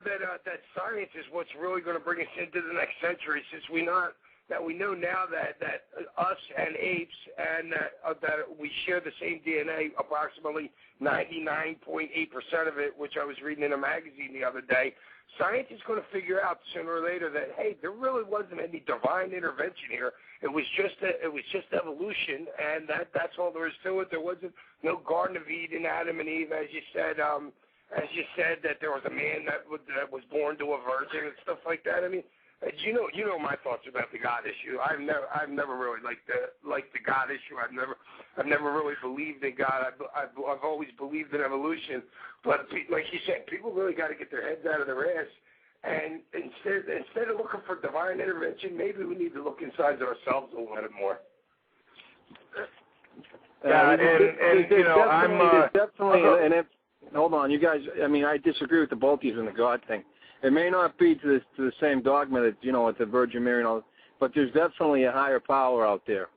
that science is what's really going to bring us into the next century, since we know now that us and apes and that we share the same DNA, approximately 99.8% of it, which I was reading in a magazine the other day. Science is going to figure out sooner or later that, hey, there really wasn't any divine intervention here. It was just evolution, and that's all there is to it. There wasn't no Garden of Eden, Adam and Eve, as you said. That there was a man that was born to a virgin and stuff like that. I mean, you know my thoughts about the God issue. I've never really liked the God issue. I've never really believed in God. I've always believed in evolution. But like you said, people really got to get their heads out of their ass. And instead of looking for divine intervention, maybe we need to look inside ourselves a little bit more. Yeah, and you know, I'm definitely. Hold on, you guys. I mean, I disagree with the both of you on the God thing. It may not be to the same dogma that, you know, with the Virgin Mary and all, but there's definitely a higher power out there.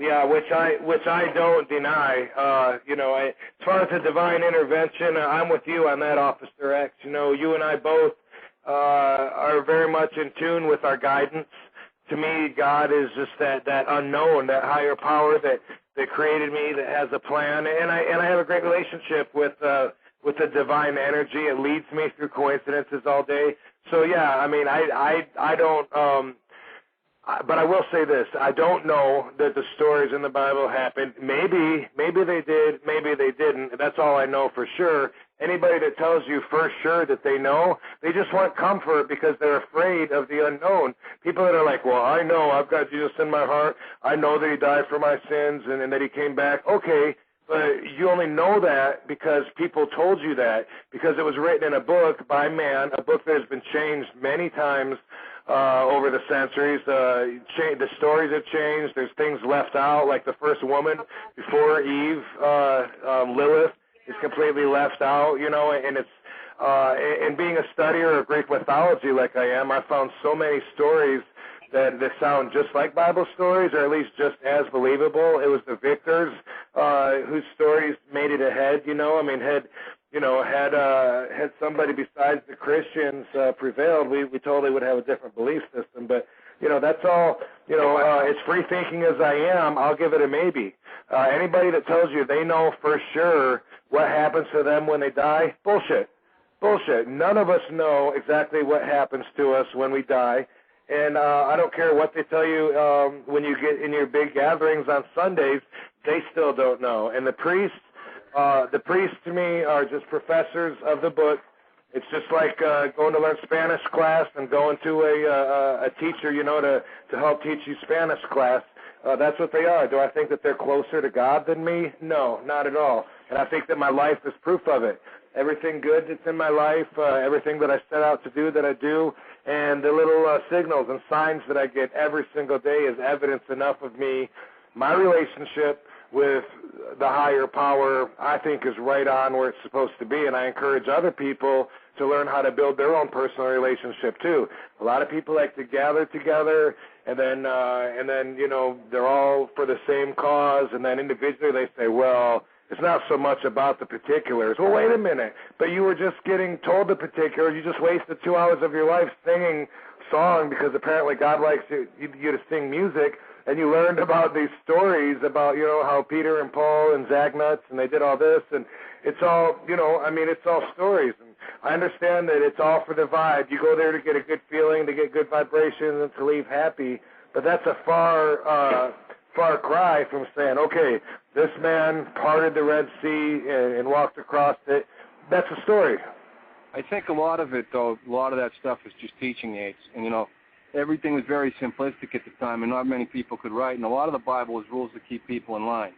Yeah, which I don't deny. You know, as far as the divine intervention, I'm with you on that, Officer X. You know, you and I both are very much in tune with our guidance. To me, God is just that unknown, that higher power that created me, that has a plan, and I have a great relationship with the divine energy. It leads me through coincidences all day. So yeah, I mean, I don't. But I will say this: I don't know that the stories in the Bible happened. Maybe they did, maybe they didn't. That's all I know for sure. Anybody that tells you for sure that they know, they just want comfort because they're afraid of the unknown. People that are like, well, I know I've got Jesus in my heart. I know that he died for my sins and that he came back. Okay, but you only know that because people told you that, because it was written in a book by man, a book that has been changed many times over the centuries. The stories have changed. There's things left out, like the first woman before Eve, Lilith, is completely left out, you know, and it's and being a studier of Greek mythology like I am, I found so many stories that sound just like Bible stories, or at least just as believable. It was the victors whose stories made it ahead, you know. I mean, had somebody besides the Christians prevailed, we totally would have a different belief system. But, you know, that's all, you know, as free thinking as I am, I'll give it a maybe. Anybody that tells you they know for sure what happens to them when they die, bullshit. Bullshit. None of us know exactly what happens to us when we die. And I don't care what they tell you when you get in your big gatherings on Sundays, they still don't know. And the priests to me are just professors of the book. It's just like going to learn Spanish class and going to a teacher, you know, to help teach you Spanish class. That's what they are. Do I think that they're closer to God than me? No, not at all. And I think that my life is proof of it. Everything good that's in my life, everything that I set out to do that I do, and the little signals and signs that I get every single day is evidence enough of me. My relationship with the higher power, I think, is right on where it's supposed to be, and I encourage other people to learn how to build their own personal relationship too. A lot of people like to gather together, and then you know, they're all for the same cause, and then individually they say, well, it's not so much about the particulars. Well, wait a minute, but you were just getting told the particulars. You just wasted 2 hours of your life singing song because apparently God likes you to sing music, and you learned about these stories about, you know, how Peter and Paul and Zagnuts, and they did all this, and it's all, you know, I mean, it's all stories. And I understand that it's all for the vibe. You go there to get a good feeling, to get good vibrations, and to leave happy, but that's a far cry from saying, okay, this man parted the Red Sea and walked across it. That's a story. I think a lot of it, though, a lot of that stuff is just teaching aids. And, you know, everything was very simplistic at the time, and not many people could write. And a lot of the Bible is rules to keep people in line.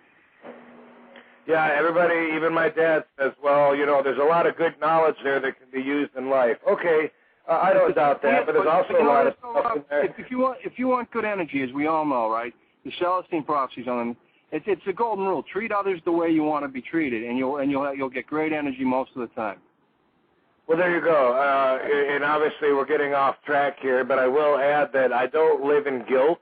Yeah, everybody, even my dad says, well, you know, there's a lot of good knowledge there that can be used in life. Okay, I don't doubt that, but there's also a lot of stuff in there. If you want good energy, as we all know, right, the Celestine prophecies on them, it's a golden rule. Treat others the way you want to be treated, and you'll get great energy most of the time. Well, there you go. And obviously we're getting off track here, but I will add that I don't live in guilt,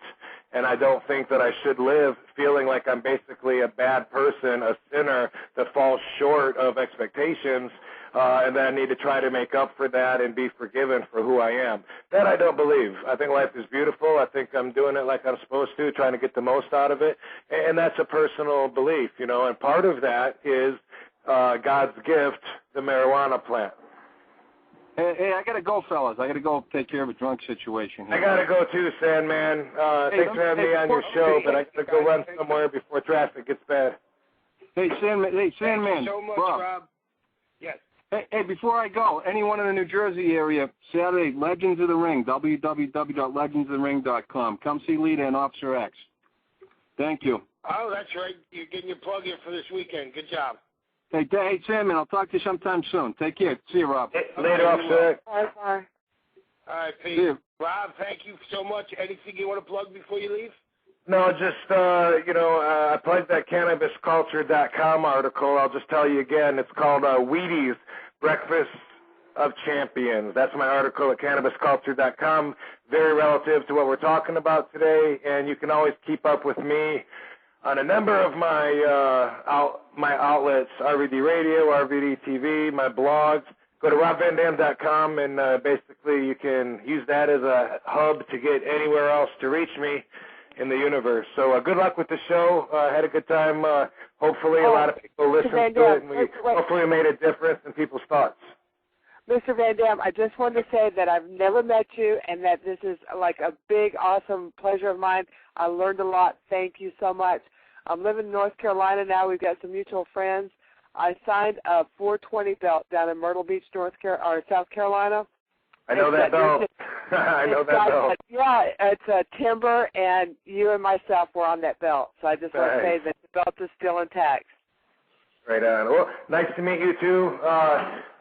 and I don't think that I should live feeling like I'm basically a bad person, a sinner that falls short of expectations. and then I need to try to make up for that and be forgiven for who I am. That I don't believe. I think life is beautiful. I think I'm doing it like I'm supposed to, trying to get the most out of it, and that's a personal belief, you know, and part of that is God's gift, the marijuana plant. Hey, I got to go, fellas. I got to go take care of a drunk situation here. I got to go too, Sandman. Thanks for having me on your show, but I got to go run somewhere before traffic gets bad. Hey, Sandman. Thank you so much, Rob. Yes. Hey, before I go, anyone in the New Jersey area, Saturday, Legends of the Ring, www.legendsofthering.com. Come see Lita and Officer X. Thank you. Oh, that's right. You're getting your plug in for this weekend. Good job. Hey, Sandman, I'll talk to you sometime soon. Take care. See you, Rob. Later, Officer. Bye. All right, Pete. See you. Rob, thank you so much. Anything you want to plug before you leave? No, just, I plugged that CannabisCulture.com article. I'll just tell you again. It's called Wheaties, Breakfast of Champions. That's my article at CannabisCulture.com. Very relative to what we're talking about today, and you can always keep up with me on a number of my my outlets, RVD Radio, RVD TV, my blogs. Go to robvandam.com, and basically you can use that as a hub to get anywhere else to reach me in the universe. So good luck with the show. Had a good time. Hopefully a lot of people listened to it, and we hopefully made a difference in people's thoughts. Mr. Van Dam, I just wanted to say that I've never met you and that this is like a big, awesome pleasure of mine. I learned a lot. Thank you so much. I'm living in North Carolina now. We've got some mutual friends. I signed a 420 belt down in Myrtle Beach, South Carolina. I know that belt. I know that belt. Yeah, it's a timber, and you and myself were on that belt. So I just want to say that the belt is still intact. Right on. Well, nice to meet you, too.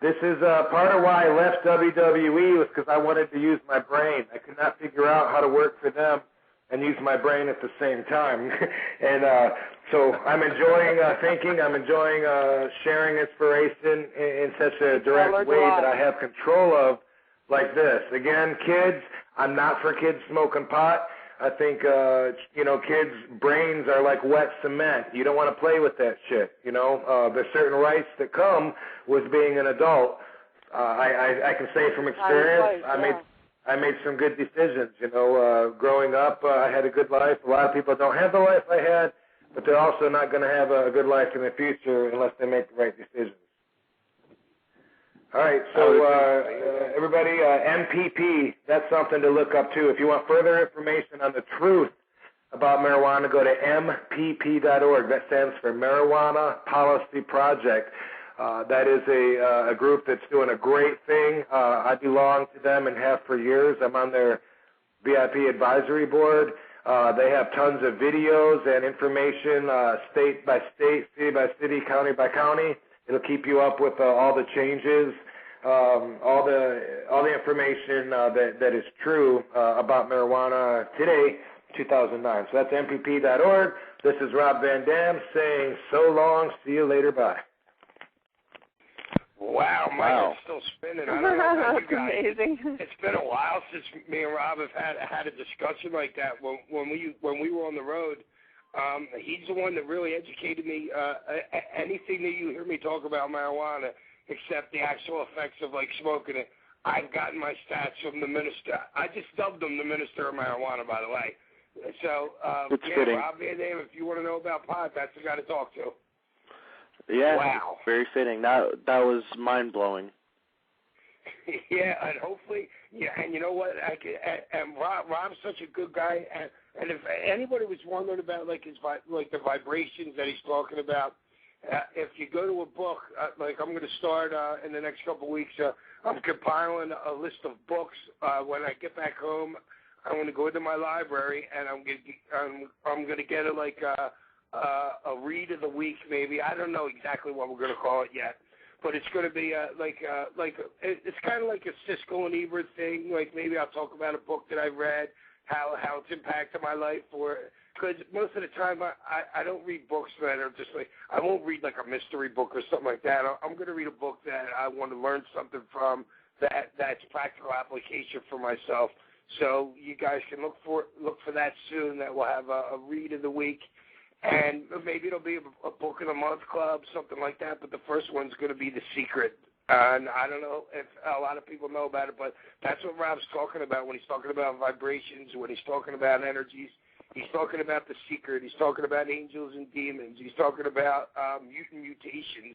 This is part of why I left WWE was because I wanted to use my brain. I could not figure out how to work for them and use my brain at the same time. And so I'm enjoying thinking. I'm enjoying sharing inspiration in such a direct way that I have control of, like this. Again, kids, I'm not for kids smoking pot. I think, kids' brains are like wet cement. You don't want to play with that shit, There's certain rights that come with being an adult. I can say from experience, I made some good decisions, growing up, I had a good life. A lot of people don't have the life I had, but they're also not going to have a good life in the future unless they make the right decisions. All right, so everybody, MPP, that's something to look up too. If you want further information on the truth about marijuana, go to MPP.org. That stands for Marijuana Policy Project. That is a group that's doing a great thing. I belong to them and have for years. I'm on their VIP advisory board. They have tons of videos and information, state by state, city by city, county by county. It'll keep you up with all the changes, all the information that is true about marijuana today, 2009. So that's MPP.org. This is Rob Van Dam saying so long, see you later, bye. Wow, my head's still spinning. I don't know about you guys. Amazing. It's been a while since me and Rob have had a discussion like that. When we were on the road, he's the one that really educated me. Anything that you hear me talk about marijuana, except the actual effects of like smoking it, I've gotten my stats from the minister. I just dubbed him the minister of marijuana, by the way. So, Rob Van Dam, if you want to know about pot, that's the guy to talk to. Yeah, wow. Very fitting. That was mind-blowing. Yeah, and hopefully, and you know what? And Rob's such a good guy, and if anybody was wondering about like the vibrations that he's talking about, if you go to a book, like I'm going to start in the next couple of weeks, I'm compiling a list of books. When I get back home, I'm going to go into my library, and I'm going to get it like a read of the week, maybe. I don't know exactly what we're going to call it yet, but it's going to be it's kind of like a Siskel and Ebert thing. Like maybe I'll talk about a book that I read, how it's impacted my life, because most of the time I don't read books that are just like, I won't read like a mystery book or something like that. I'm going to read a book that I want to learn something from that's practical application for myself. So you guys can look for that soon. That we'll have a read of the week. And maybe it'll be a book of the month club, something like that. But the first one's going to be The Secret. And I don't know if a lot of people know about it, but that's what Rob's talking about when he's talking about vibrations, when he's talking about energies. He's talking about the secret. He's talking about angels and demons. He's talking about mutant mutations.